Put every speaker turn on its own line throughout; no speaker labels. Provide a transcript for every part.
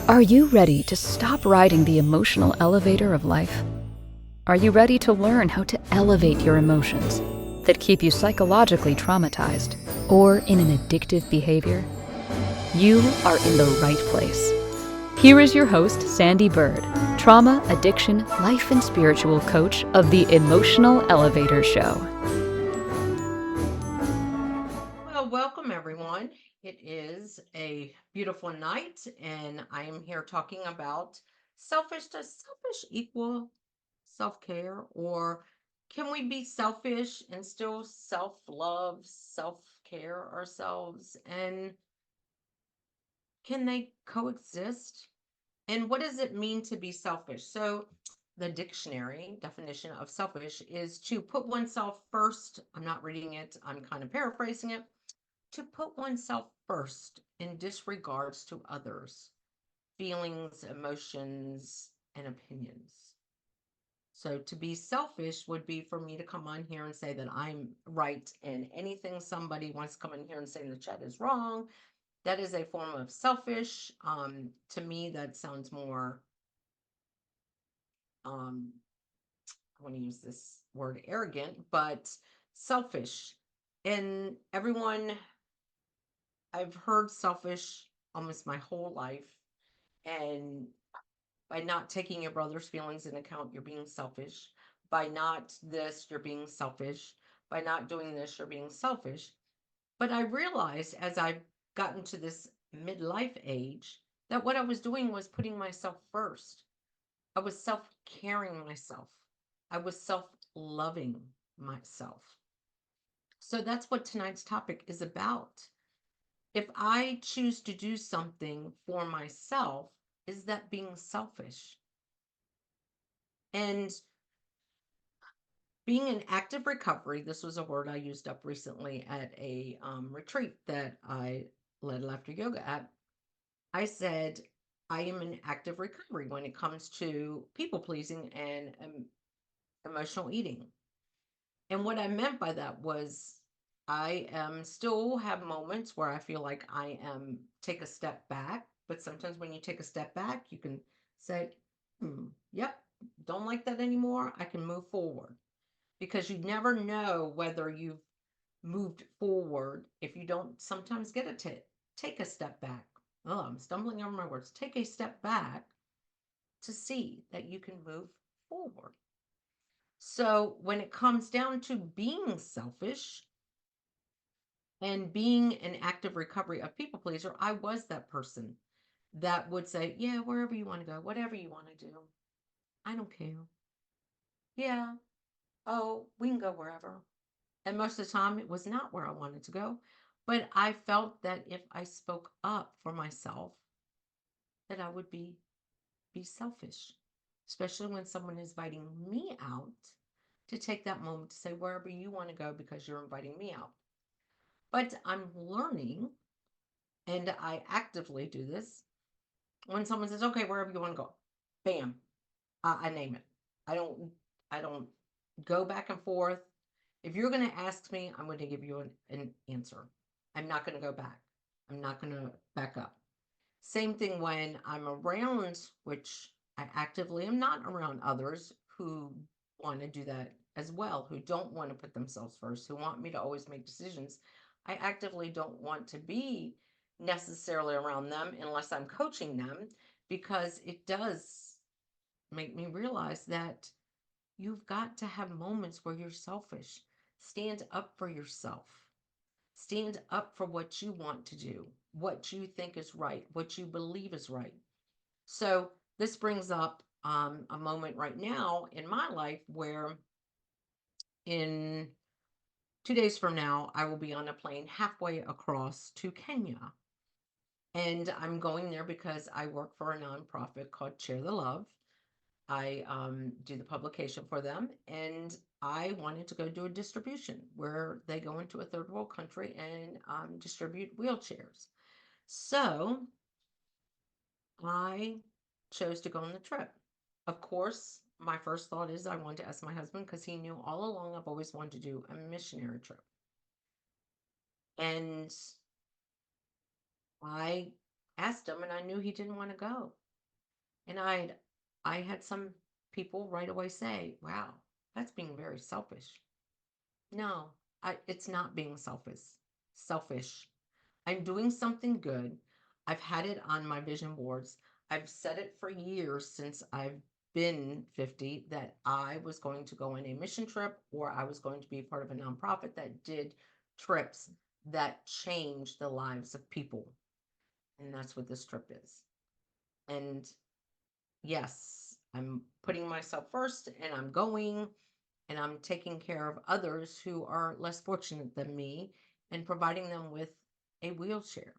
Are you ready to stop riding the emotional elevator of life? Are you ready to learn how to elevate your emotions that keep you psychologically traumatized or in an addictive behavior? You are in the right place. Here is your host, Sandee Byrd, trauma, addiction, life, and spiritual coach of the Emotional Elevator Show.
Well, welcome everyone. It is a beautiful night, and I am here talking about selfish. Does selfish equal self care, or can we be selfish and still self love, self care ourselves? And can they coexist? And what does it mean to be selfish? So, the dictionary definition of selfish is to put oneself first. I'm not reading it, I'm kind of paraphrasing it. To put oneself first in disregards to others' feelings, emotions, and opinions. So to be selfish would be for me to come on here and say that I'm right, and anything somebody wants to come in here and say in the chat is wrong. That is a form of selfish. To me, that sounds more, um, I want to use this word arrogant, but selfish. And everyone, I've heard selfish almost my whole life. And by not taking your brother's feelings in account, you're being selfish. By not this, you're being selfish. By not doing this, you're being selfish. But I realized as I've gotten to this midlife age that what I was doing was putting myself first. I was self caring myself, I was self loving myself. So that's what tonight's topic is about. If I choose to do something for myself, is that being selfish? And being in active recovery, this was a word I used up recently at a retreat that I led laughter yoga at. I said, I am in active recovery when it comes to people pleasing and emotional eating. And what I meant by that was I am still have moments where I feel like I am take a step back, but sometimes when you take a step back, you can say, yep, don't like that anymore. I can move forward because you never know whether you've moved forward if you don't sometimes get take a step back. Oh, I'm stumbling over my words. Take a step back to see that you can move forward. So when it comes down to being selfish and being an active recovery of people pleaser, I was that person that would say, yeah, wherever you want to go, whatever you want to do, I don't care. Yeah, oh, we can go wherever. And most of the time, it was not where I wanted to go. But I felt that if I spoke up for myself, that I would be selfish, especially when someone is inviting me out to take that moment to say wherever you want to go because you're inviting me out. But I'm learning, and I actively do this. When someone says, "Okay, wherever you want to go," bam, I name it. I don't. I don't go back and forth. If you're going to ask me, I'm going to give you an answer. I'm not going to go back. I'm not going to back up. Same thing when I'm around, which I actively am not around others who want to do that as well, who don't want to put themselves first, who want me to always make decisions. I actively don't want to be necessarily around them unless I'm coaching them because it does make me realize that you've got to have moments where you're selfish. Stand up for yourself. Stand up for what you want to do, what you think is right, what you believe is right. So, this brings up a moment right now in my life where in 2 days from now, I will be on a plane halfway across to Kenya. And I'm going there because I work for a nonprofit called Share the Love. I do the publication for them, and I wanted to go do a distribution where they go into a third world country and distribute wheelchairs. So I chose to go on the trip. Of course, my first thought is I wanted to ask my husband because he knew all along I've always wanted to do a missionary trip. And I asked him, and I knew he didn't want to go. And I had some people right away say, "Wow, that's being very selfish." No, it's not being selfish. Selfish. I'm doing something good. I've had it on my vision boards. I've said it for years since I've been 50 that I was going to go on a mission trip or I was going to be part of a nonprofit that did trips that changed the lives of people. And that's what this trip is. And yes, I'm putting myself first and I'm going and I'm taking care of others who are less fortunate than me and providing them with a wheelchair.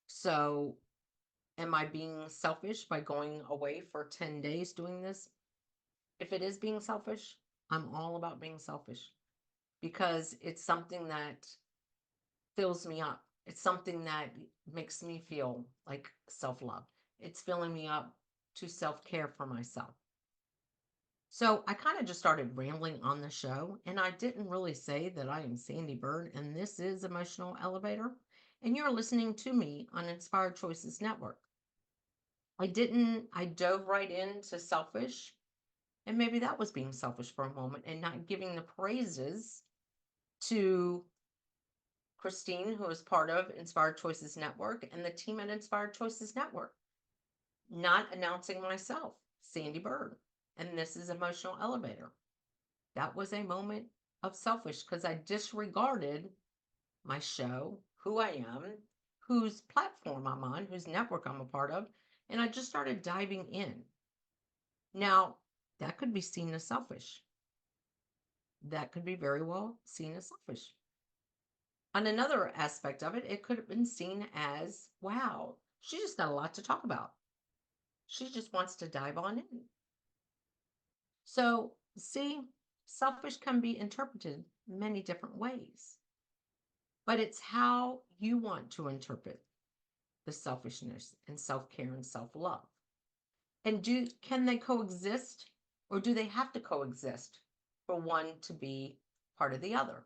So, am I being selfish by going away for 10 days doing this? If it is being selfish, I'm all about being selfish because it's something that fills me up. It's something that makes me feel like self love. It's filling me up to self care for myself. So I kind of just started rambling on the show, and I didn't really say that I am Sandee Byrd, and this is Emotional Elevator, and you're listening to me on Inspired Choices Network. I dove right into selfish, and maybe that was being selfish for a moment and not giving the praises to Christine, who is part of Inspired Choices Network, and the team at Inspired Choices Network. Not announcing myself, Sandee Byrd, and this is Emotional Elevator. That was a moment of selfish because I disregarded my show, who I am, whose platform I'm on, whose network I'm a part of, and I just started diving in. Now, that could be seen as selfish. That could be very well seen as selfish. On another aspect of it, it could have been seen as, wow, she just got a lot to talk about. She just wants to dive on in. So, see, selfish can be interpreted many different ways, but it's how you want to interpret the selfishness and self-care and self-love. And can they coexist or do they have to coexist for one to be part of the other?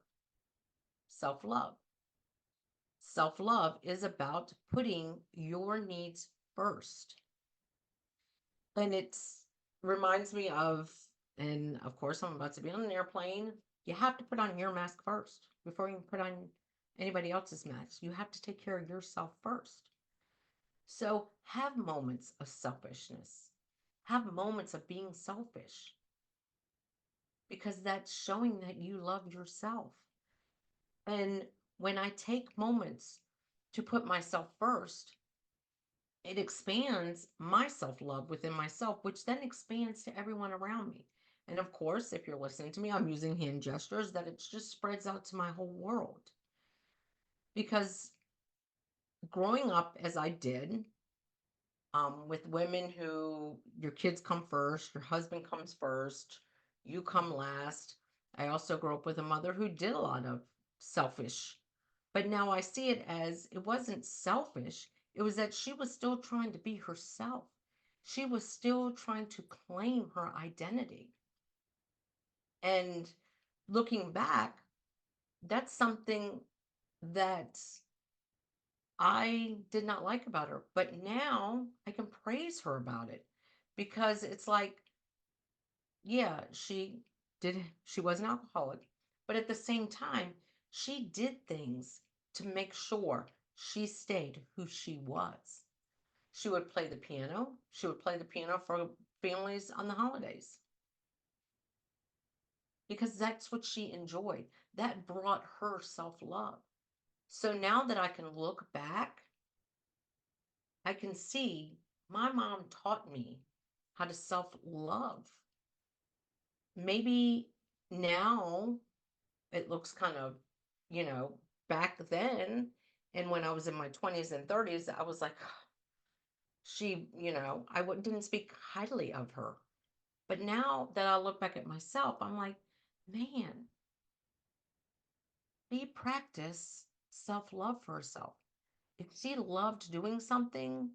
Self-love. Self-love is about putting your needs first. And it's reminds me of, and of course I'm about to be on an airplane. You have to put on your mask first before you can put on anybody else's mask. You have to take care of yourself first. So have moments of selfishness. Have moments of being selfish because that's showing that you love yourself. And when I take moments to put myself first, it expands my self love within myself, which then expands to everyone around me. And of course, if you're listening to me, I'm using hand gestures that it just spreads out to my whole world. Because growing up as I did, with women who your kids come first, your husband comes first, you come last. I also grew up with a mother who did a lot of selfish, but now I see it as it wasn't selfish. It was that she was still trying to be herself. She was still trying to claim her identity. And looking back, that's something that I did not like about her, but now I can praise her about it because it's like, yeah, she was an alcoholic, but at the same time, she did things to make sure she stayed who she was. She would play the piano. She would play the piano for families on the holidays because that's what she enjoyed. That brought her self love. So now that I can look back, I can see my mom taught me how to self love. Maybe now it looks kind of, you know, back then, and when I was in my 20s and 30s, I was like, didn't speak highly of her. But now that I look back at myself, I'm like, man, she practiced self love for herself. If she loved doing something,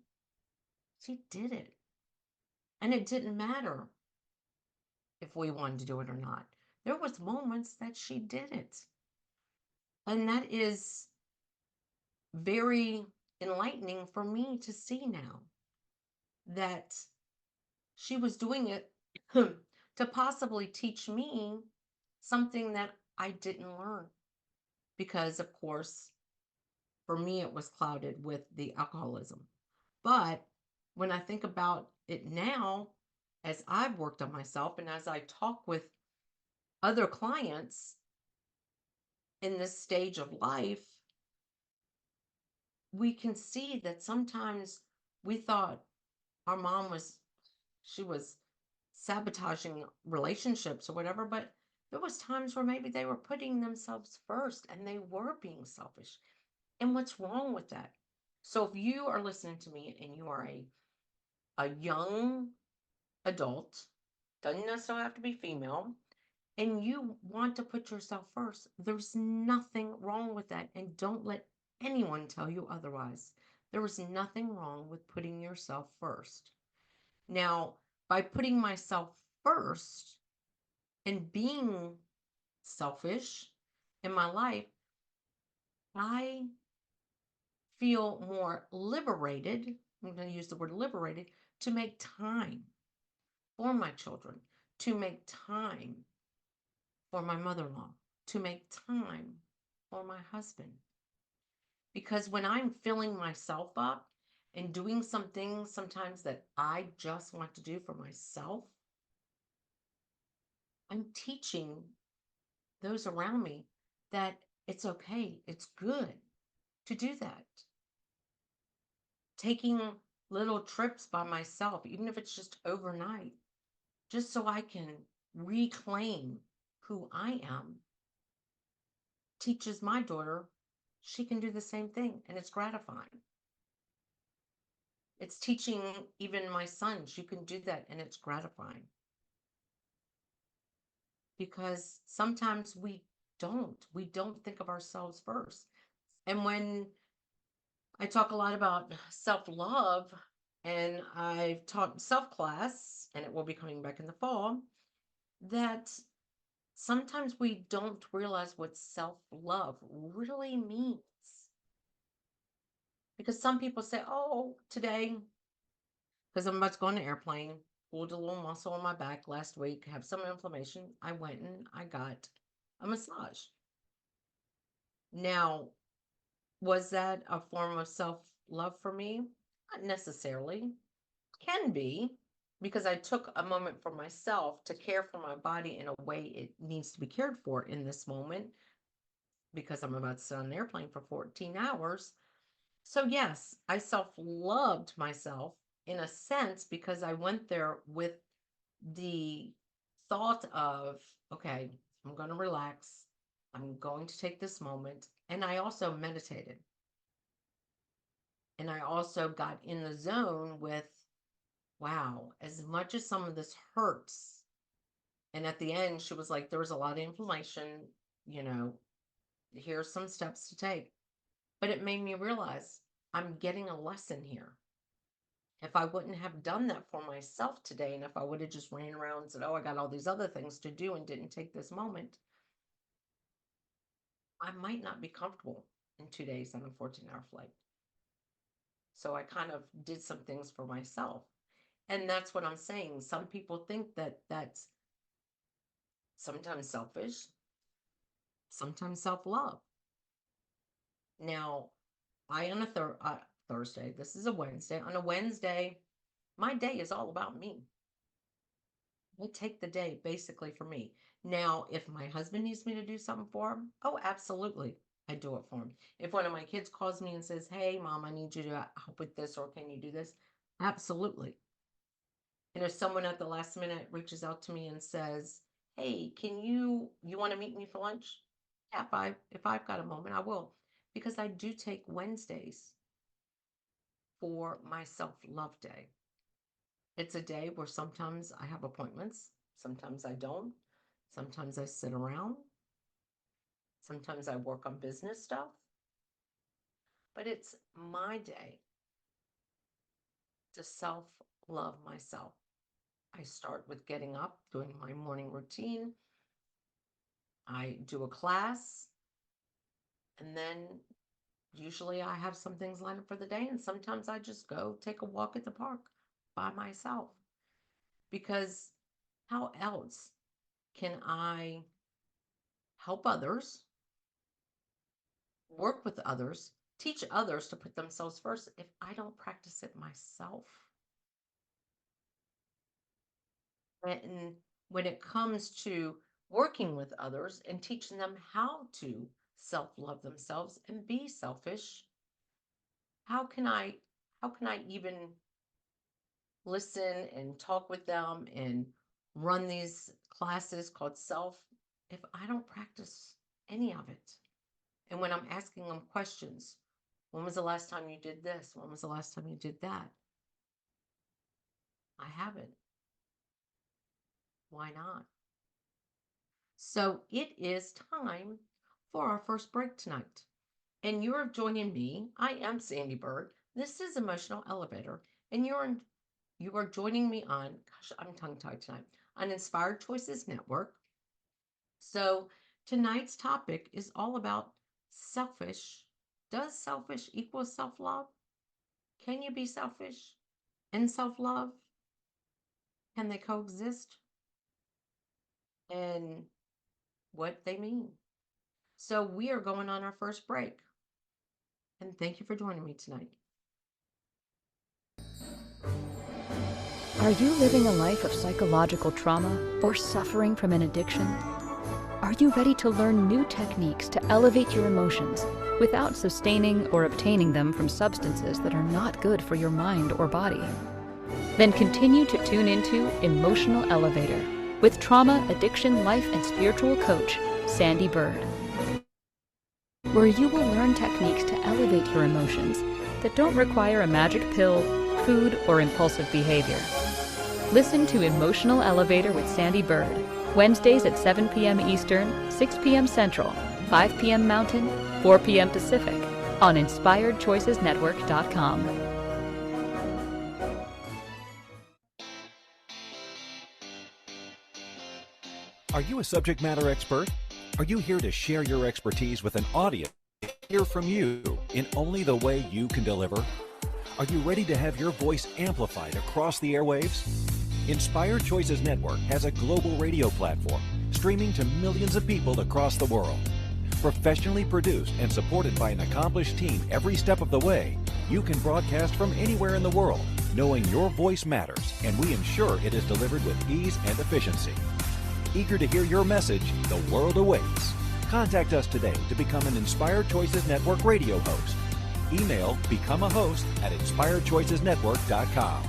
she did it. And it didn't matter if we wanted to do it or not. There was moments that she did it. And that is very enlightening for me to see now that she was doing it to possibly teach me something that I didn't learn. Because, of course, for me, it was clouded with the alcoholism. But when I think about it now, as I've worked on myself and as I talk with other clients in this stage of life, we can see that sometimes we thought our mom was, she was sabotaging relationships or whatever, but there was times where maybe they were putting themselves first and they were being selfish. And what's wrong with that? So if you are listening to me and you are a young adult, doesn't necessarily have to be female, and you want to put yourself first, there's nothing wrong with that. And don't let anyone tell you otherwise. There is nothing wrong with putting yourself first. Now, by putting myself first and being selfish in my life, I feel more liberated. I'm going to use the word liberated to make time for my children, to make time for my mother in law, to make time for my husband. Because when I'm filling myself up and doing some things sometimes that I just want to do for myself, I'm teaching those around me that it's okay, it's good to do that. Taking little trips by myself, even if it's just overnight, just so I can reclaim who I am, teaches my daughter she can do the same thing, and it's gratifying. It's teaching even my sons you can do that, and it's gratifying. Because sometimes we don't think of ourselves first. And when I talk a lot about self-love, and I've taught self-class, and it will be coming back in the fall, that sometimes we don't realize what self-love really means. Because some people say, oh, today, because I'm about to go on an airplane, pulled a little muscle on my back last week, have some inflammation. I went and I got a massage. Now, was that a form of self-love for me? Not necessarily. Can be, because I took a moment for myself to care for my body in a way it needs to be cared for in this moment, because I'm about to sit on an airplane for 14 hours. So, yes, I self-loved myself in a sense because I went there with the thought of, okay, I'm going to relax. I'm going to take this moment. And I also meditated. And I also got in the zone with, wow, as much as some of this hurts. And at the end, she was like, there was a lot of inflammation, you know, here's some steps to take. But it made me realize I'm getting a lesson here. If I wouldn't have done that for myself today, and if I would have just ran around and said, oh, I got all these other things to do and didn't take this moment, I might not be comfortable in 2 days on a 14-hour flight. So I kind of did some things for myself. And that's what I'm saying. Some people think that that's sometimes selfish, sometimes self-love. Now, I on a Thursday, this is a Wednesday. On a Wednesday, my day is all about me. I take the day basically for me. Now, if my husband needs me to do something for him, oh, absolutely. I do it for him. If one of my kids calls me and says, hey, mom, I need you to help with this, or can you do this? Absolutely. And if someone at the last minute reaches out to me and says, hey, you want to meet me for lunch? Yeah, if I've got a moment, I will. Because I do take Wednesdays for my self-love day. It's a day where sometimes I have appointments, sometimes I don't. Sometimes I sit around. Sometimes I work on business stuff. But it's my day to self-love myself. I start with getting up, doing my morning routine. I do a class, and then Usually I have some things lined up for the day, and sometimes I just go take a walk at the park by myself because how else can I help others, work with others, teach others to put themselves first if I don't practice it myself? And when it comes to working with others and teaching them how to self love themselves and be selfish, how can I even listen and talk with them and run these classes called self if I don't practice any of it? And when I'm asking them questions, when was the last time you did this? When was the last time you did that? I haven't. Why not? So it is time for our first break tonight. And you're joining me. I am Sandee Byrd. This is Emotional Elevator. And you are joining me on, gosh, I'm tongue tied tonight, on Inspired Choices Network. So tonight's topic is all about selfish. Does selfish equal self love? Can you be selfish and self love? Can they coexist? And what they mean. So we are going on our first break. And thank you for joining me tonight.
Are you living a life of psychological trauma or suffering from an addiction? Are you ready to learn new techniques to elevate your emotions without sustaining or obtaining them from substances that are not good for your mind or body? Then continue to tune into Emotional Elevator with trauma, addiction, life, and spiritual coach, Sandee Byrd, where you will learn techniques to elevate your emotions that don't require a magic pill, food, or impulsive behavior. Listen to Emotional Elevator with Sandee Byrd, Wednesdays at 7 p.m. Eastern, 6 p.m. Central, 5 p.m. Mountain, 4 p.m. Pacific, on InspiredChoicesNetwork.com.
Are you a subject matter expert? Are you here to share your expertise with an audience? Hear from you in only the way you can deliver? Are you ready to have your voice amplified across the airwaves? Inspired Choices Network has a global radio platform streaming to millions of people across the world. Professionally produced and supported by an accomplished team every step of the way, you can broadcast from anywhere in the world, knowing your voice matters, and we ensure it is delivered with ease and efficiency. Eager to hear your message, the world awaits. Contact us today to become an Inspired Choices Network radio host. Email become a host at inspiredchoicesnetwork.com.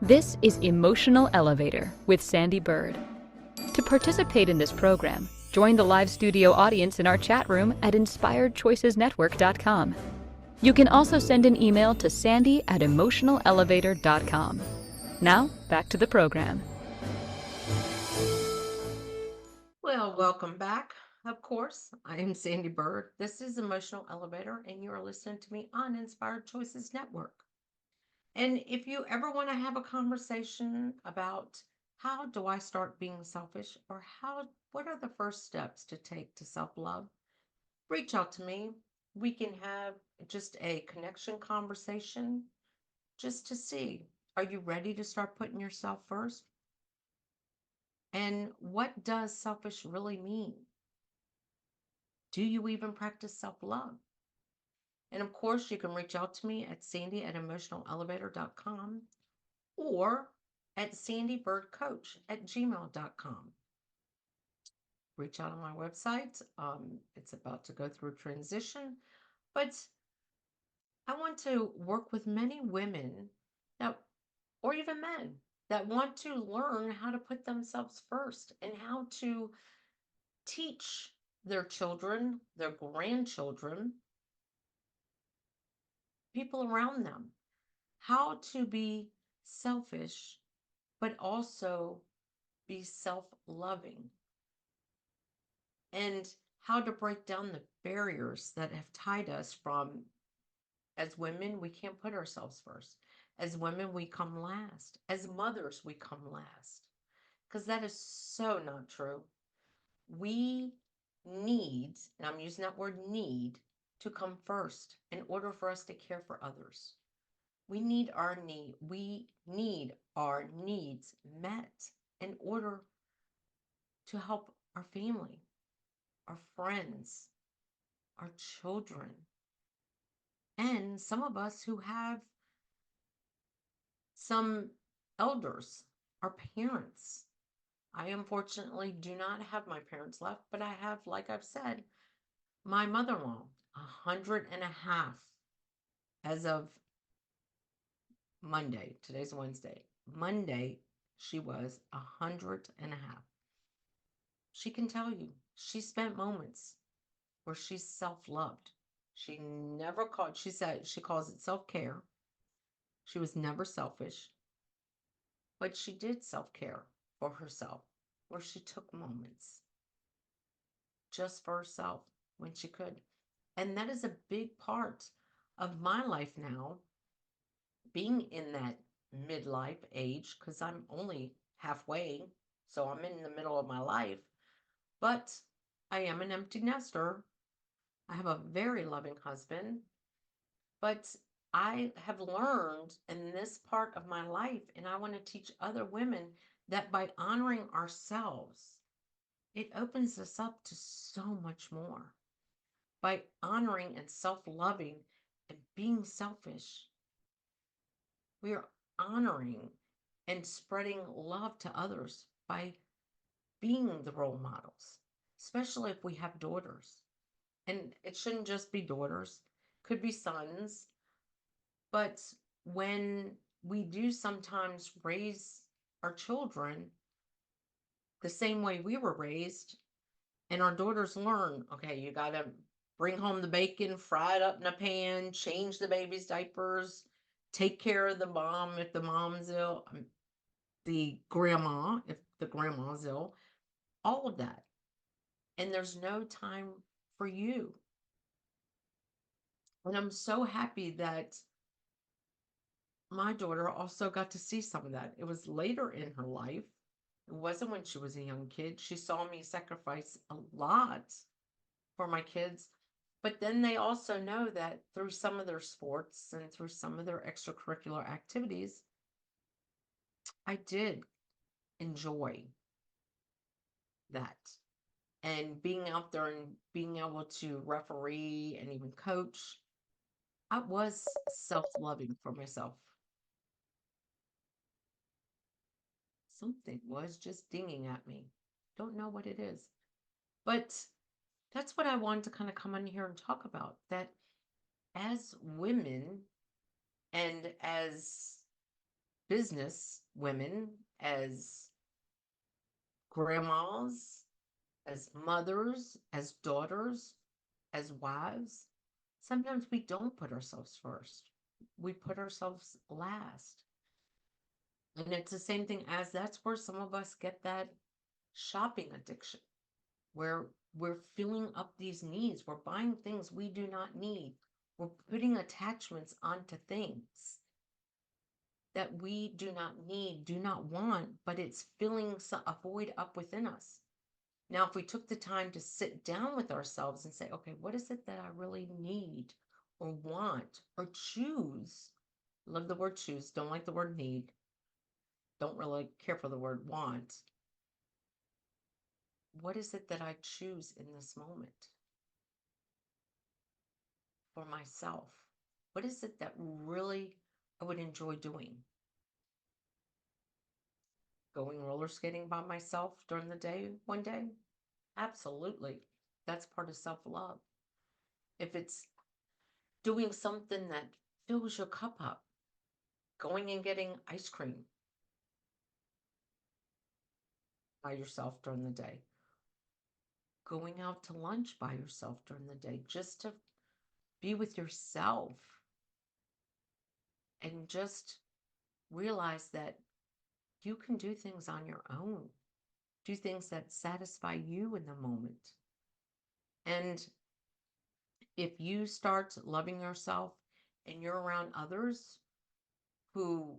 This is Emotional Elevator with Sandee Byrd. To participate in this program, join the live studio audience in our chat room at InspiredChoicesNetwork.com. You can also send an email to sandy@emotionalelevator.com. Now, back to the program.
Well, welcome back. Of course, I am Sandee Byrd. This is Emotional Elevator, and you are listening to me on Inspired Choices Network. And if you ever want to have a conversation about how do I start being selfish or what are the first steps to take to self-love, reach out to me. We can have just a connection conversation just to see, are you ready to start putting yourself first? And what does selfish really mean? Do you even practice self-love? And of course, you can reach out to me at sandy@emotionalelevator.com or at sandeebirdcoach@gmail.com. Reach out on my website. It's about to go through a transition, but I want to work with many women that, or even men that want to learn how to put themselves first and how to teach their children, their grandchildren, people around them, how to be selfish, but also be self loving, and how to break down the barriers that have tied us from, as women, we can't put ourselves first. As women, we come last. As mothers, we come last. Because that is so not true. We needs, and I'm using that word need, to come first in order for us to care for others. We need our needs met in order to help our family, our friends, our children, and some of us who have some elders, our parents. I unfortunately do not have my parents left, but I have, like I've said, my mother-in-law, 100 and a half as of Monday. Today's Wednesday. Monday, she was 100 and a half. She can tell you she spent moments where she's self-loved. She never called, she said she calls it self-care. She was never selfish, but she did self-care for herself, where she took moments just for herself when she could. And that is a big part of my life now, being in that midlife age, because I'm only halfway, so I'm in the middle of my life, but I am an empty nester. I have a very loving husband, but I have learned in this part of my life, and I want to teach other women, that by honoring ourselves, it opens us up to so much more. By honoring and self-loving and being selfish, we are honoring and spreading love to others by being the role models, especially if we have daughters. And it shouldn't just be daughters, could be sons. But when we do sometimes raise our children the same way we were raised, and our daughters learn, okay, you got to bring home the bacon, fry it up in a pan, change the baby's diapers, take care of the mom if the mom's ill, the grandma if the grandma's ill, all of that. And there's no time for you. And I'm so happy that my daughter also got to see some of that. It was later in her life. It wasn't when she was a young kid. She saw me sacrifice a lot for my kids. But then they also know that through some of their sports and through some of their extracurricular activities, I did enjoy that. And being out there and being able to referee and even coach, I was self-loving for myself. Something was just dinging at me. Don't know what it is. But that's what I wanted to kind of come on here and talk about. That as women and as business women, as grandmas, as mothers, as daughters, as wives, sometimes we don't put ourselves first. We put ourselves last. And it's the same thing as that's where some of us get that shopping addiction, where we're filling up these needs. We're buying things we do not need. We're putting attachments onto things that we do not need, do not want, but it's filling a void up within us. Now, if we took the time to sit down with ourselves and say, okay, what is it that I really need or want or choose? Love the word choose, don't like the word need, don't really care for the word want. What is it that I choose in this moment for myself? What is it that really I would enjoy doing? Going roller skating by myself during the day one day? Absolutely. That's part of self-love. If it's doing something that fills your cup up, going and getting ice cream by yourself during the day, going out to lunch by yourself during the day, just to be with yourself and just realize that you can do things on your own, do things that satisfy you in the moment. And if you start loving yourself and you're around others who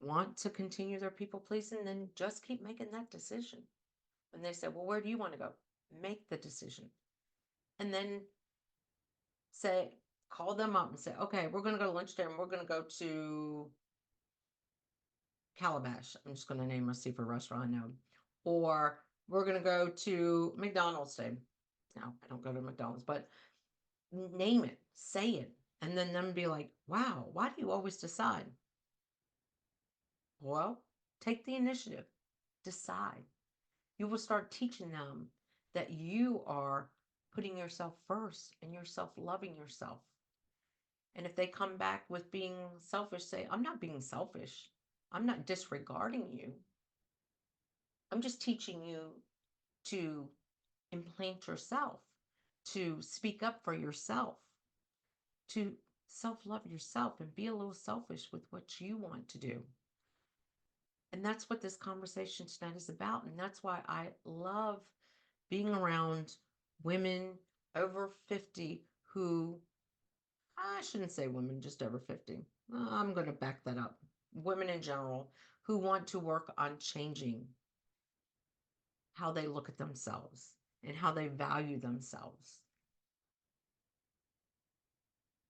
want to continue their people pleasing, then just keep making that decision. When they say, well, where do you want to go? make the decision, and then say, call them up and say, okay, we're going to go to lunch there and we're going to go to Calabash. I'm just going to name a seafood restaurant I know. Or we're going to go to McDonald's today. No, I don't go to McDonald's, but name it, say it, and then them be like, wow, why do you always decide? Well, take the initiative, decide. You will start teaching them that you are putting yourself first and you're self-loving yourself. And if they come back with being selfish, say, I'm not being selfish. I'm not disregarding you. I'm just teaching you to implant yourself, to speak up for yourself, to self-love yourself and be a little selfish with what you want to do. And that's what this conversation tonight is about. And that's why I love being around women over 50 who, I shouldn't say women just over 50. I'm going to back that up. Women in general who want to work on changing how they look at themselves and how they value themselves.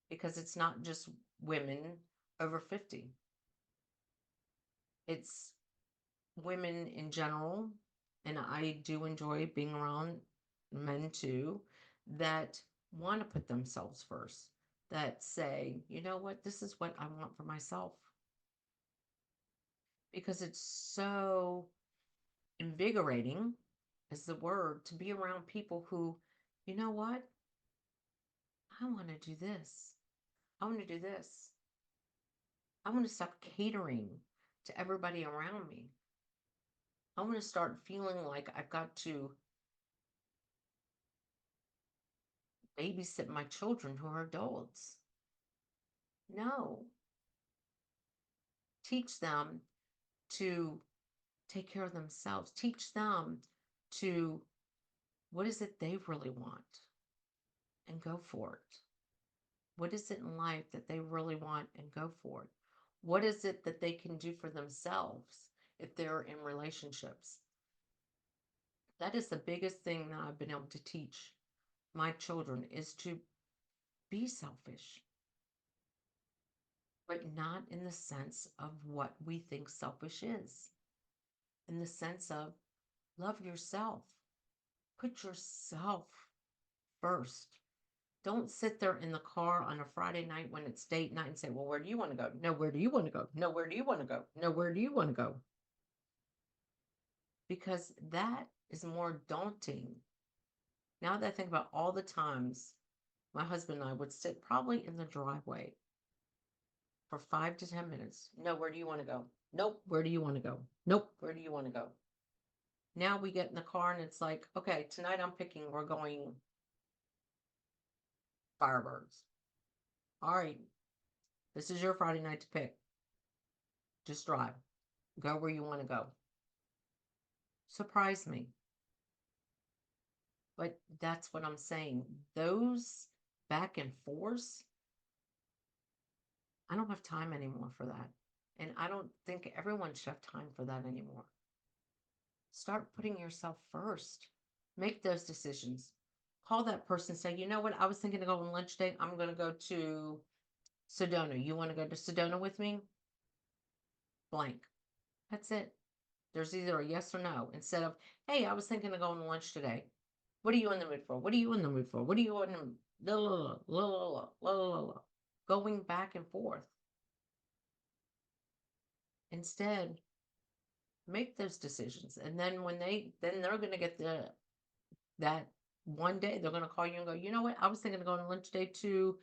Because it's not just women over 50. It's women in general, and I do enjoy being around men too, that want to put themselves first, that say, you know what, this is what I want for myself. Because it's so invigorating, is the word, to be around people who, you know what, I want to do this. I want to do this. I want to stop catering to everybody around me. I want to start feeling like I've got to babysit my children who are adults. No. Teach them to take care of themselves. Teach them to, what is it they really want, and go for it. What is it in life that they really want, and go for it? What is it that they can do for themselves if they're in relationships? That is the biggest thing that I've been able to teach my children, is to be selfish, but not in the sense of what we think selfish is. In the sense of, love yourself. Put yourself first. Don't sit there in the car on a Friday night when it's date night and say, well, where do you want to go? No, where do you want to go? No, where do you want to go? No, where do you want to go? Because that is more daunting. Now that I think about all the times my husband and I would sit probably in the driveway for 5 to 10 minutes. No, where do you want to go? Nope, where do you want to go? Nope, where do you want to go? Now we get in the car and it's like, okay, tonight we're going Firebirds. All right, this is your Friday night to pick. Just drive. Go where you want to go. Surprise me. But that's what I'm saying. Those back and forth, I don't have time anymore for that. And I don't think everyone should have time for that anymore. Start putting yourself first. Make those decisions. Call that person, say, you know what, I was thinking of going on lunch date. I'm going to go to Sedona. You want to go to Sedona with me? Blank. That's it. There's either a yes or no, instead of, hey, I was thinking of going to lunch today. What are you in the mood for? What are you in the mood for? What are you in the la la la la la la la, going back and forth. Instead, make those decisions. And then they're going to get that one day they're going to call you and go, you know what? I was thinking of going to lunch today to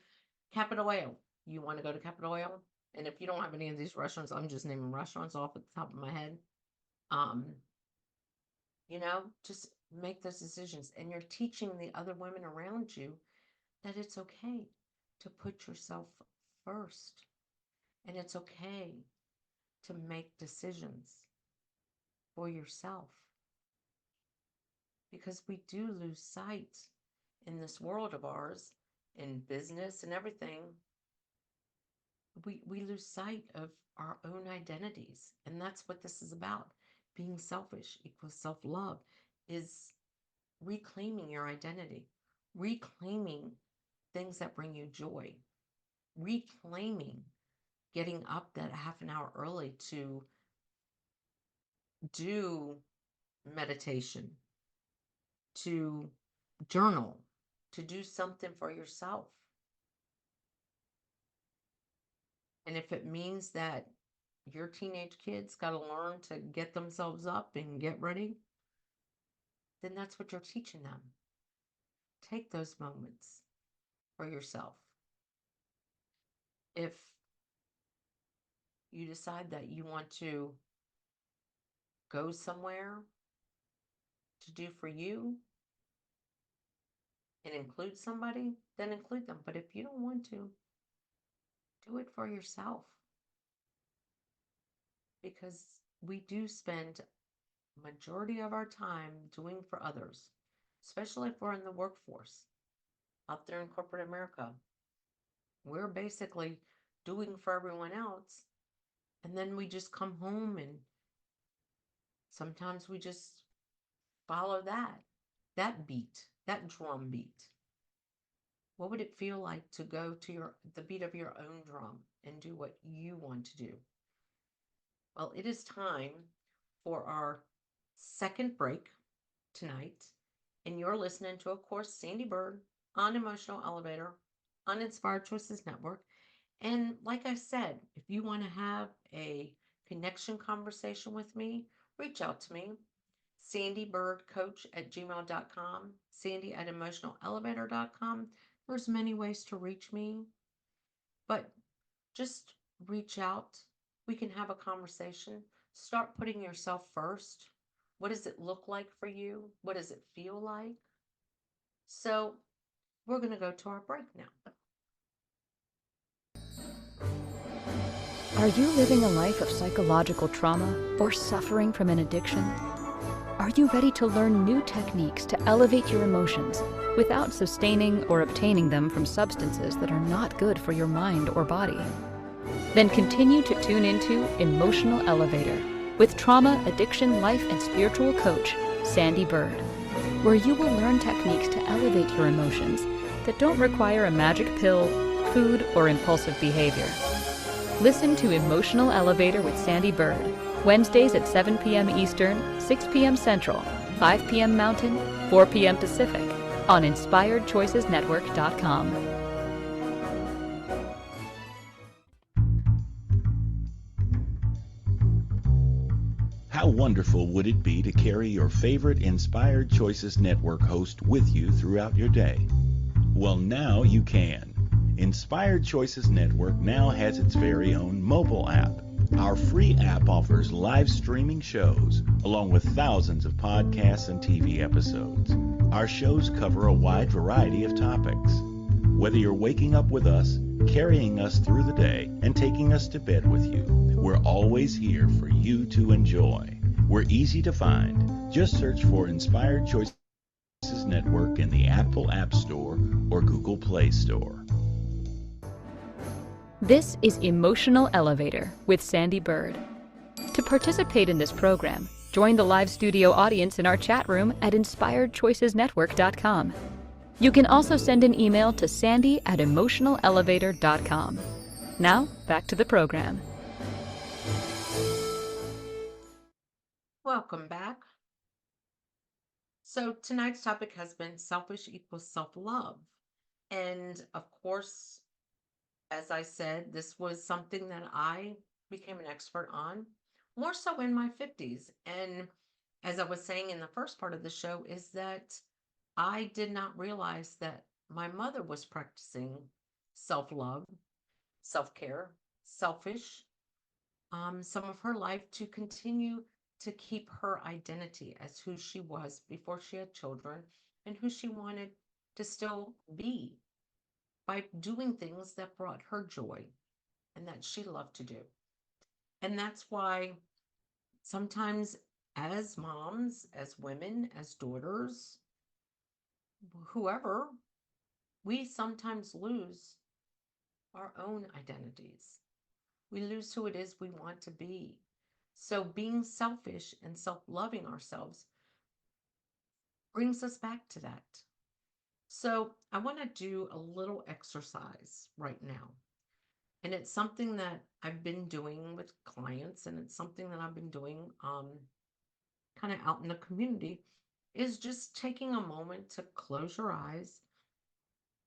Capitol Ale. You want to go to Capitol Ale? And if you don't have any of these restaurants, I'm just naming restaurants off at the top of my head. Um, just make those decisions. And you're teaching the other women around you that it's okay to put yourself first. And it's okay to make decisions for yourself. Because we do lose sight in this world of ours, in business and everything. We lose sight of our own identities. And that's what this is about. Being selfish equals self-love, is reclaiming your identity, reclaiming things that bring you joy, reclaiming getting up that half an hour early to do meditation, to journal, to do something for yourself. And if it means that your teenage kids got to learn to get themselves up and get ready, then that's what you're teaching them. Take those moments for yourself. If you decide that you want to go somewhere to do for you and include somebody, then include them. But if you don't want to, do it for yourself. Because we do spend majority of our time doing for others, especially if we're in the workforce out there in corporate America. We're basically doing for everyone else, and then we just come home and sometimes we just follow that beat, that drum beat. What would it feel like to go to the beat of your own drum and do what you want to do? Well, it is time for our second break tonight, and you're listening to, of course, Sandee Byrd on Emotional Elevator on Inspired Choices Network. And like I said, if you want to have a connection conversation with me, reach out to me. SandeeByrdCoach@gmail.com, Sandee@emotionalelevator.com. There's many ways to reach me, but just reach out. We can have a conversation. Start putting yourself first. What does it look like for you? What does it feel like? So we're going to go to our break now.
Are you living a life of psychological trauma or suffering from an addiction? Are you ready to learn new techniques to elevate your emotions without sustaining or obtaining them from substances that are not good for your mind or body? Then continue to tune into Emotional Elevator with trauma, addiction, life, and spiritual coach, Sandee Byrd, where you will learn techniques to elevate your emotions that don't require a magic pill, food, or impulsive behavior. Listen to Emotional Elevator with Sandee Byrd, Wednesdays at 7 p.m. Eastern, 6 p.m. Central, 5 p.m. Mountain, 4 p.m. Pacific, on InspiredChoicesNetwork.com.
How wonderful would it be to carry your favorite Inspired Choices Network host with you throughout your day? Well, now you can. Inspired Choices Network now has its very own mobile app. Our free app offers live streaming shows, along with thousands of podcasts and TV episodes. Our shows cover a wide variety of topics. Whether you're waking up with us, carrying us through the day, and taking us to bed with you, we're always here for you to enjoy. We're easy to find. Just search for Inspired Choices Network in the Apple App Store or Google Play Store.
This is Emotional Elevator with Sandee Byrd. To participate in this program, join the live studio audience in our chat room at InspiredChoicesNetwork.com. You can also send an email to Sandee@emotionalelevator.com. Now, back to the program.
Welcome back. So tonight's topic has been selfish equals self-love. And of course, as I said, this was something that I became an expert on, more so in my 50s. And as I was saying in the first part of the show, is that I did not realize that my mother was practicing self-love, self-care, selfish, some of her life to continue to keep her identity as who she was before she had children and who she wanted to still be by doing things that brought her joy and that she loved to do. And that's why sometimes, as moms, as women, as daughters, whoever, we sometimes lose our own identities. We lose who it is we want to be. So being selfish and self-loving ourselves brings us back to that. So I want to do a little exercise right now. And it's something that I've been doing with clients, and it's something that I've been doing kind of out in the community, is just taking a moment to close your eyes,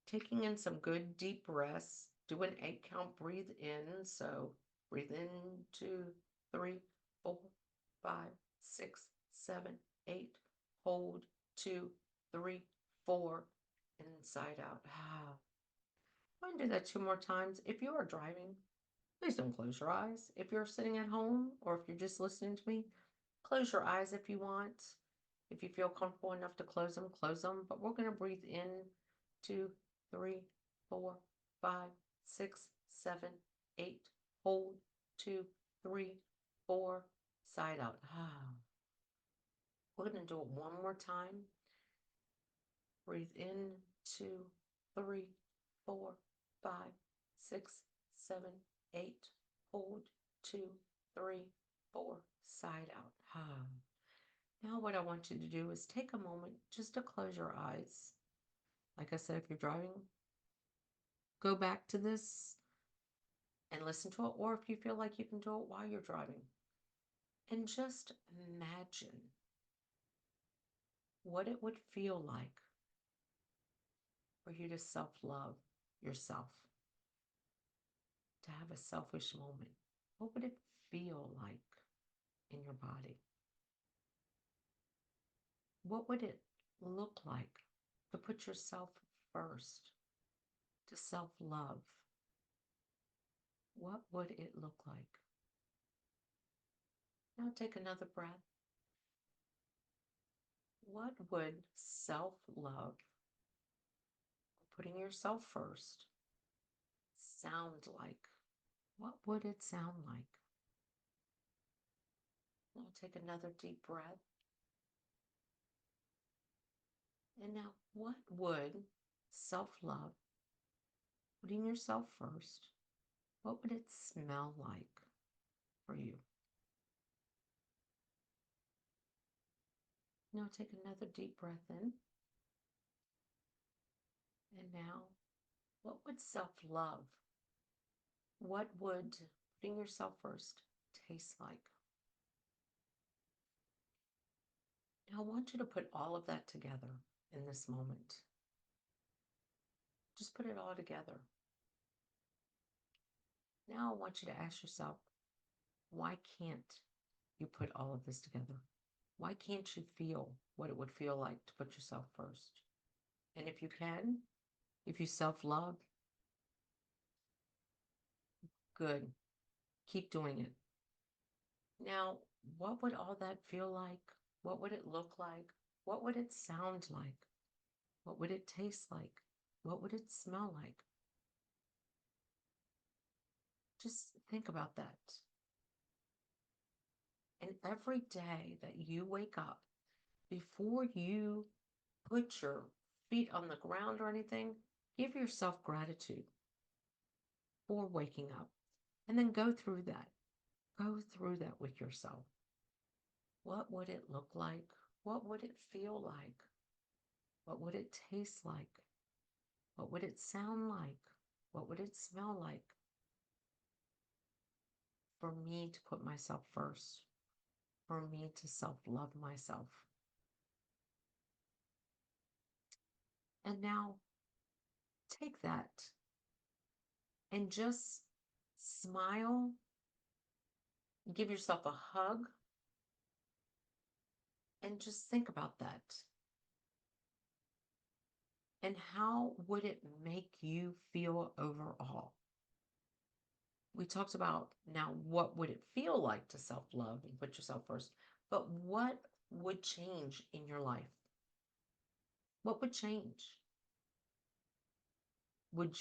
taking in some good deep breaths. Do an 8 count breathe in. So breathe in 2, 3, 4, 5, 6, 7, 8. Hold 2, 3, 4. Inside out. I'm going to do that 2 more times. If you are driving, please don't close your eyes. If you're sitting at home or if you're just listening to me, close your eyes if you want. If you feel comfortable enough to close them, close them. But we're going to breathe in 2, 3, 4, 5, 6, 7, 8. Hold 2, 3, 4. Side out. We're going to do it one more time. Breathe in 2, 3, 4, 5, 6, 7, 8. Hold 2, 3, 4. Side out. Now what I want you to do is take a moment just to close your eyes. Like I said, if you're driving, go back to this and listen to it. Or if you feel like you can do it while you're driving. And just imagine what it would feel like for you to self-love yourself, to have a selfish moment. What would it feel like in your body? What would it look like to put yourself first, to self-love? What would it look like? Now take another breath. What would self-love, putting yourself first, sound like? What would it sound like? Now take another deep breath. And now, what would self-love, putting yourself first, what would it smell like for you? Now take another deep breath in. And now, what would self-love, what would putting yourself first taste like? Now I want you to put all of that together in this moment. Just put it all together. Now I want you to ask yourself, why can't you put all of this together? Why can't you feel what it would feel like to put yourself first? And if you can, if you self-love, good. Keep doing it. Now, what would all that feel like? What would it look like? What would it sound like? What would it taste like? What would it smell like? Just think about that. And every day that you wake up, before you put your feet on the ground or anything, give yourself gratitude for waking up. And then go through that. Go through that with yourself. What would it look like? What would it feel like? What would it taste like? What would it sound like? What would it smell like? For me to put myself first, for me to self-love myself. And now take that and just smile, give yourself a hug, and just think about that. And how would it make you feel overall? We talked about now what would it feel like to self-love and put yourself first, but what would change in your life? What would change? Would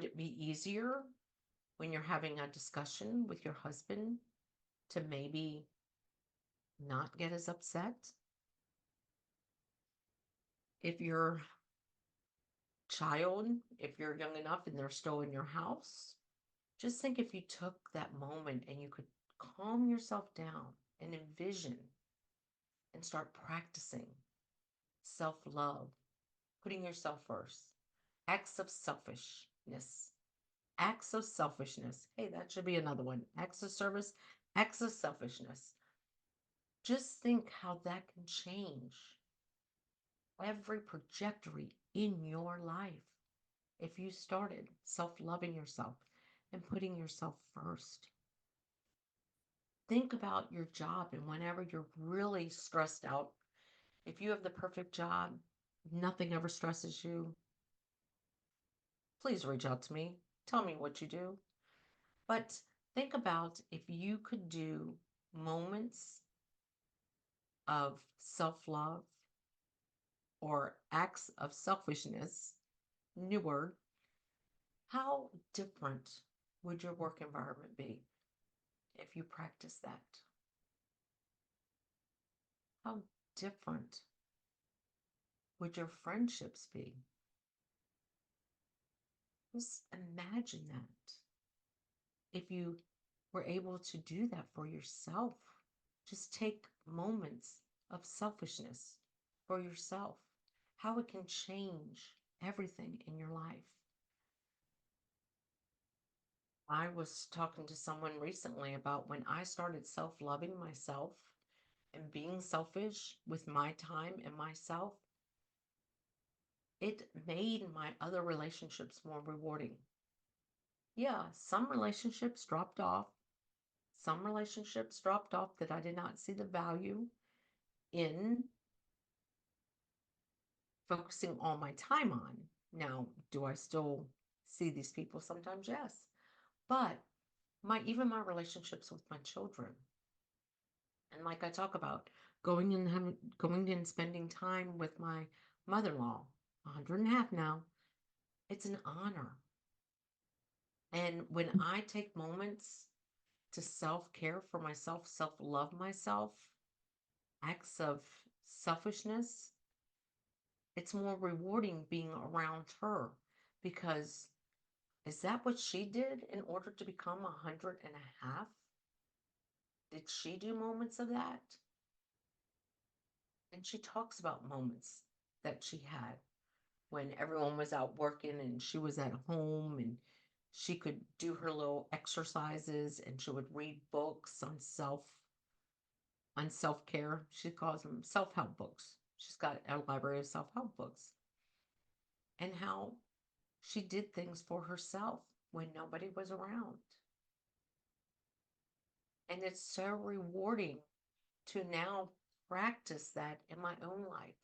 it be easier when you're having a discussion with your husband to maybe not get as upset? If your child, if you're young enough and they're still in your house, just think if you took that moment and you could calm yourself down and envision and start practicing self love, putting yourself first, acts of selfishness. Acts of selfishness. Hey, that should be another one. Acts of service, acts of selfishness. Just think how that can change every trajectory in your life if you started self loving yourself and putting yourself first. Think about your job, and whenever you're really stressed out, if you have the perfect job, nothing ever stresses you, please reach out to me. Tell me what you do. But think about if you could do moments of self love or acts of selfishness, new word, how different would your work environment be if you practice that? How different would your friendships be? Just imagine that. If you were able to do that for yourself, just take moments of selfishness for yourself, how it can change everything in your life. I was talking to someone recently about when I started self loving myself and being selfish with my time and myself, it made my other relationships more rewarding. Yeah, some relationships dropped off. Some relationships dropped off that I did not see the value in focusing all my time on. Now, do I still see these people sometimes? Yes. But even my relationships with my children, and like I talk about, going and spending time with my mother-in-law, 100 and a half now, it's an honor. And when I take moments to self-care for myself, self-love myself, acts of selfishness, it's more rewarding being around her because is that what she did in order to become 100 and a half? Did she do moments of that? And she talks about moments that she had when everyone was out working and she was at home and she could do her little exercises and she would read books on self-care. She calls them self-help books. She's got a library of self-help books. And how she did things for herself when nobody was around. And it's so rewarding to now practice that in my own life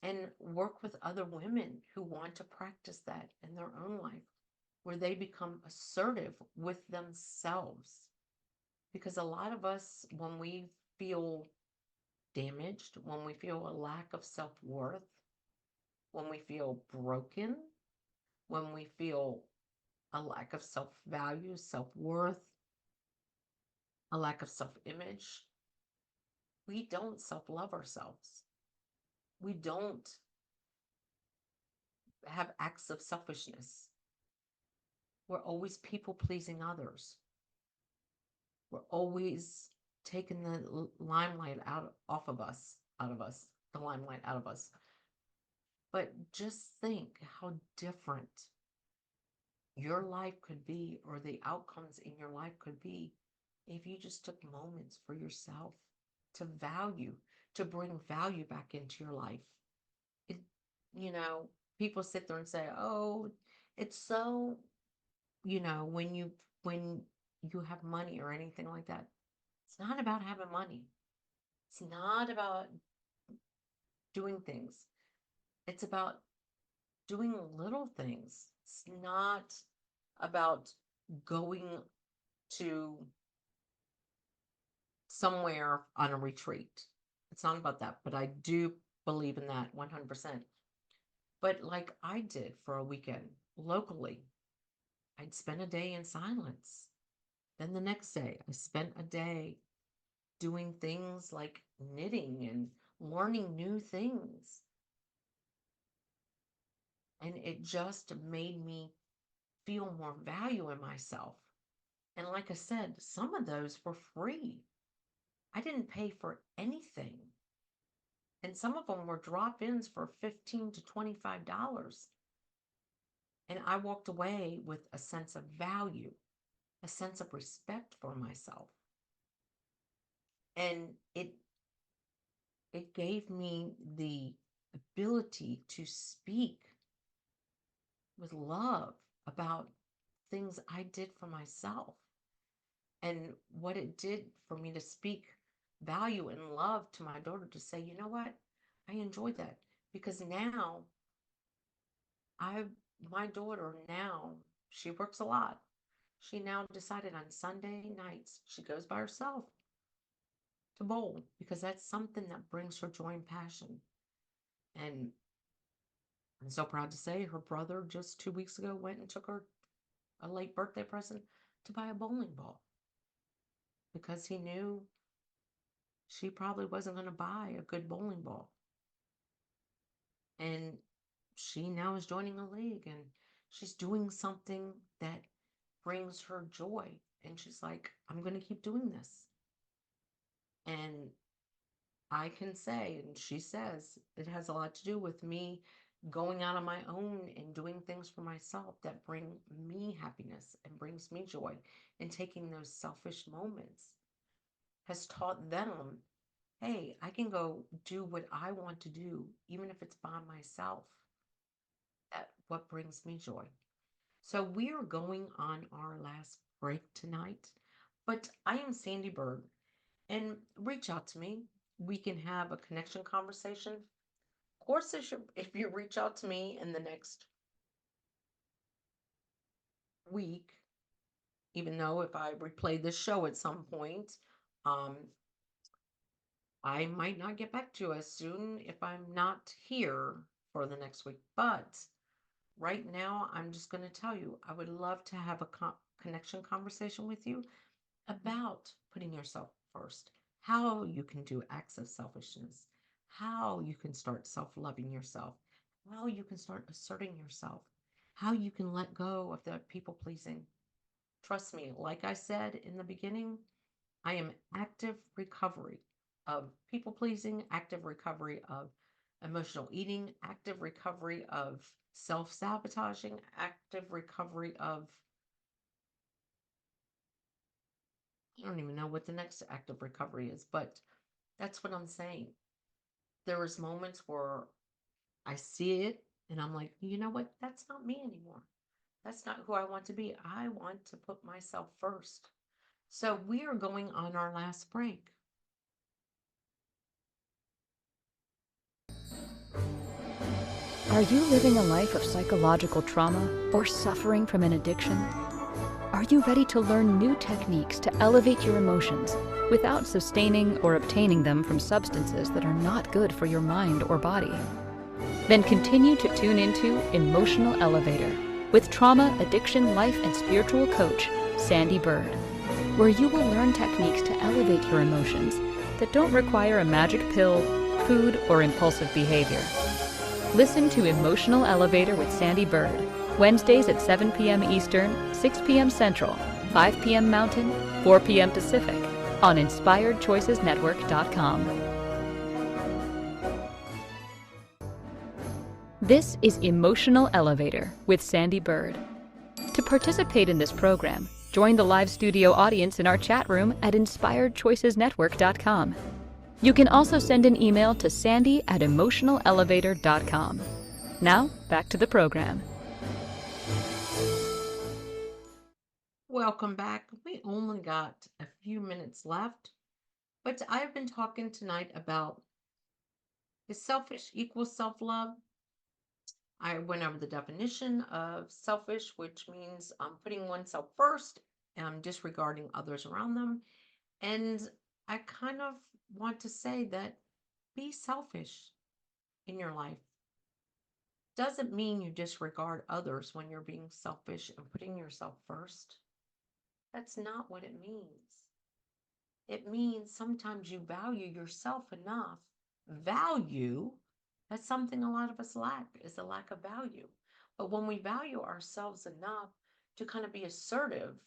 and work with other women who want to practice that in their own life, where they become assertive with themselves. Because a lot of us, when we feel damaged, when we feel a lack of self-worth, when we feel broken, when we feel a lack of self-value, self-worth, a lack of self-image, we don't self-love ourselves. We don't have acts of selfishness. We're always people-pleasing others. We're always taking the limelight out of us, the limelight out of us. But just think how different your life could be, or the outcomes in your life could be, if you just took moments for yourself to bring value back into your life. It, you know, people sit there and say, "Oh, it's so," when you have money or anything like that. It's not about having money. It's not about doing things. It's about doing little things. It's not about going to somewhere on a retreat. It's not about that, but I do believe in that 100%. But like I did for a weekend locally, I'd spend a day in silence. Then the next day, I spent a day doing things like knitting and learning new things. And it just made me feel more value in myself. And like I said, some of those were free. I didn't pay for anything. And some of them were drop-ins for $15 to $25. And I walked away with a sense of value, a sense of respect for myself. And it gave me the ability to speak with love about things I did for myself, and what it did for me to speak value and love to my daughter, to say, you know what, I enjoyed that, because now I my daughter now, she works a lot. She now decided on Sunday nights she goes by herself to bowl, because that's something that brings her joy and passion. And I'm so proud to say her brother just 2 weeks ago went and took her a late birthday present to buy a bowling ball, because he knew she probably wasn't going to buy a good bowling ball. And she now is joining a league, and she's doing something that brings her joy. And she's like, I'm going to keep doing this. And I can say, and she says, it has a lot to do with me going out on my own and doing things for myself that bring me happiness and brings me joy. And taking those selfish moments has taught them, hey, I can go do what I want to do, even if it's by myself. That what brings me joy. So we are going on our last break tonight, but I am Sandee Byrd, and reach out to me. We can have a connection conversation. Of course, if you reach out to me in the next week, even though if I replay this show at some point, um, I might not get back to you as soon if I'm not here for the next week. But right now, I'm just going to tell you, I would love to have a connection conversation with you about putting yourself first, how you can do acts of selfishness, how you can start self-loving yourself, how you can start asserting yourself, how you can let go of the people pleasing. Trust me, like I said in the beginning, I am active recovery of people pleasing, active recovery of emotional eating, active recovery of self sabotaging, active recovery of, I don't even know what the next active recovery is, but that's what I'm saying. There was moments where I see it and I'm like, you know what? That's not me anymore. That's not who I want to be. I want to put myself first. So we are going on our last break.
Are you living a life of psychological trauma or suffering from an addiction? Are you ready to learn new techniques to elevate your emotions without sustaining or obtaining them from substances that are not good for your mind or body? Then continue to tune into Emotional Elevator with trauma, addiction, life, and spiritual coach, Sandee Byrd, where you will learn techniques to elevate your emotions that don't require a magic pill, food, or impulsive behavior. Listen to Emotional Elevator with Sandee Byrd, Wednesdays at 7 p.m. Eastern, 6 p.m. Central, 5 p.m. Mountain, 4 p.m. Pacific, on InspiredChoicesNetwork.com. This is Emotional Elevator with Sandee Byrd. To participate in this program, join the live studio audience in our chat room at InspiredChoicesNetwork.com. You can also send an email to sandy@emotionalelevator.com. Now, back to the program.
Welcome back. We only got a few minutes left, but I've been talking tonight about, is selfish equals self-love? I went over the definition of selfish, which means putting oneself first and disregarding others around them. And I kind of want to say that be selfish in your life. Doesn't mean you disregard others when you're being selfish and putting yourself first. That's not what it means. It means sometimes you value yourself enough. Value, that's something a lot of us lack, is a lack of value. But when we value ourselves enough to kind of be assertive,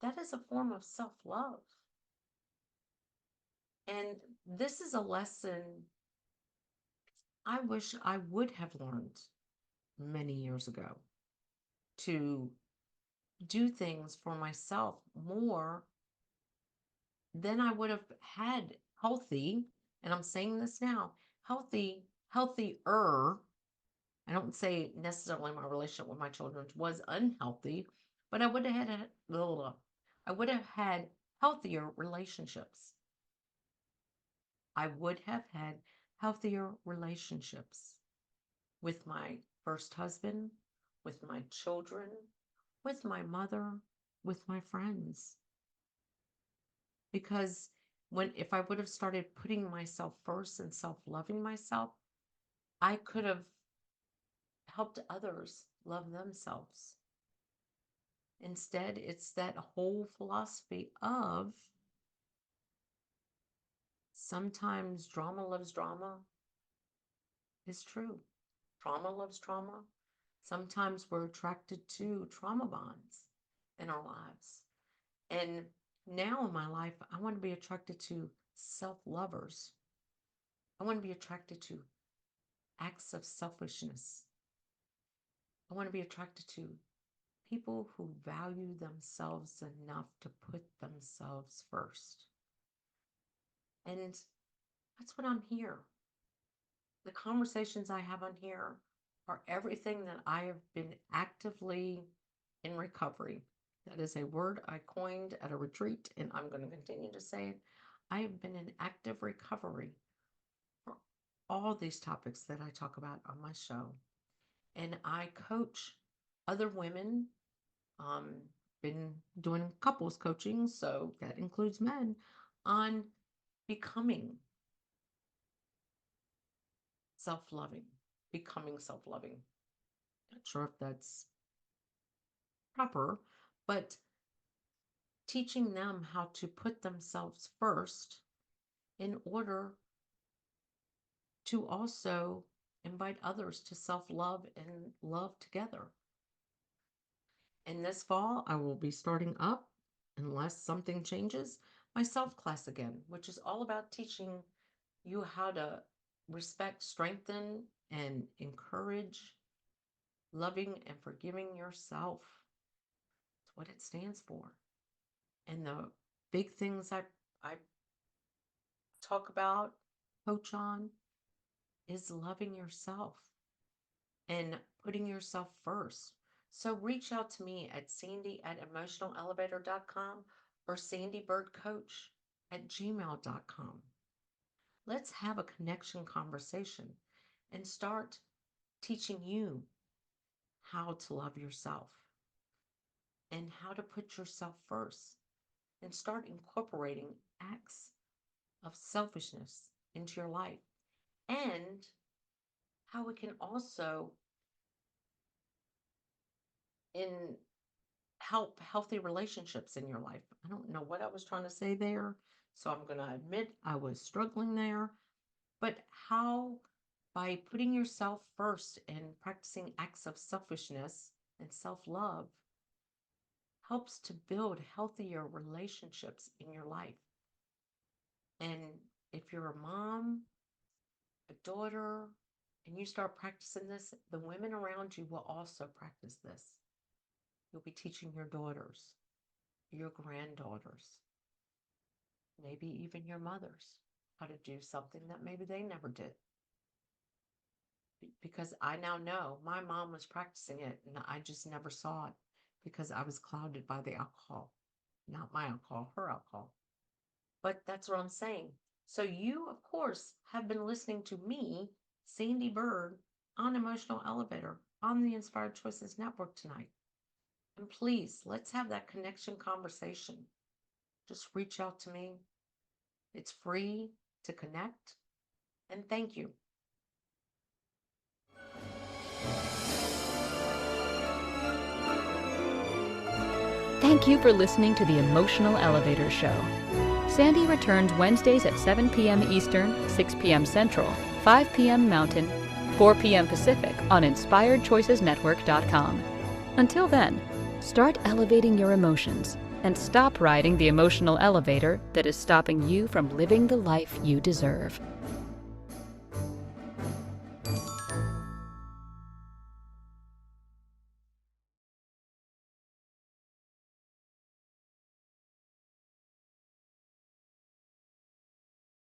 that is a form of self-love. And this is a lesson I wish I would have learned many years ago, to do things for myself more than I would have had healthy. And I'm saying this now, healthier. I don't say necessarily my relationship with my children was unhealthy, but I would have had healthier relationships. I would have had healthier relationships with my first husband, with my children, with my mother, with my friends. Because if I would have started putting myself first and self-loving myself, I could have helped others love themselves. Instead, it's that whole philosophy of sometimes drama loves drama is true. Trauma loves trauma. Sometimes we're attracted to trauma bonds in our lives. And now in my life, I want to be attracted to self-lovers. I want to be attracted to acts of selfishness. I want to be attracted to people who value themselves enough to put themselves first. And that's what I'm here. The conversations I have on here are everything that I have been actively in recovery. That is a word I coined at a retreat, and I'm going to continue to say it. I have been in active recovery for all these topics that I talk about on my show. And I coach other women, been doing couples coaching, so that includes men, on becoming self-loving, becoming self-loving. Not sure if that's proper, but teaching them how to put themselves first in order to also invite others to self-love and love together. And this fall, I will be starting up, unless something changes, my self class again, which is all about teaching you how to respect, strengthen, and encourage loving and forgiving yourself. It's what it stands for. And the big things I talk about, coach on, is loving yourself and putting yourself first. So reach out to me at Sandee@emotionalelevator.com or sandeebirdcoach@gmail.com. Let's have a connection conversation and start teaching you how to love yourself and how to put yourself first, and start incorporating acts of selfishness into your life, and how it can also help healthy relationships in your life. I don't know what I was trying to say there, so I'm going to admit I was struggling there. But how, by putting yourself first and practicing acts of selfishness and self-love, helps to build healthier relationships in your life. And if you're a mom, a daughter, and you start practicing this, the women around you will also practice this. You'll be teaching your daughters, your granddaughters, maybe even your mothers, how to do something that maybe they never did. Because I now know my mom was practicing it and I just never saw it because I was clouded by the alcohol. Not my alcohol, her alcohol. But that's what I'm saying. So you, of course, have been listening to me, Sandee Byrd, on Emotional Elevator on the Inspired Choices Network tonight. And please, let's have that connection conversation. Just reach out to me. It's free to connect. And thank you.
Thank you for listening to the Emotional Elevator Show. Sandee returns Wednesdays at 7 p.m. Eastern, 6 p.m. Central, 5 p.m. Mountain, 4 p.m. Pacific on InspiredChoicesNetwork.com. Until then, start elevating your emotions and stop riding the emotional elevator that is stopping you from living the life you deserve.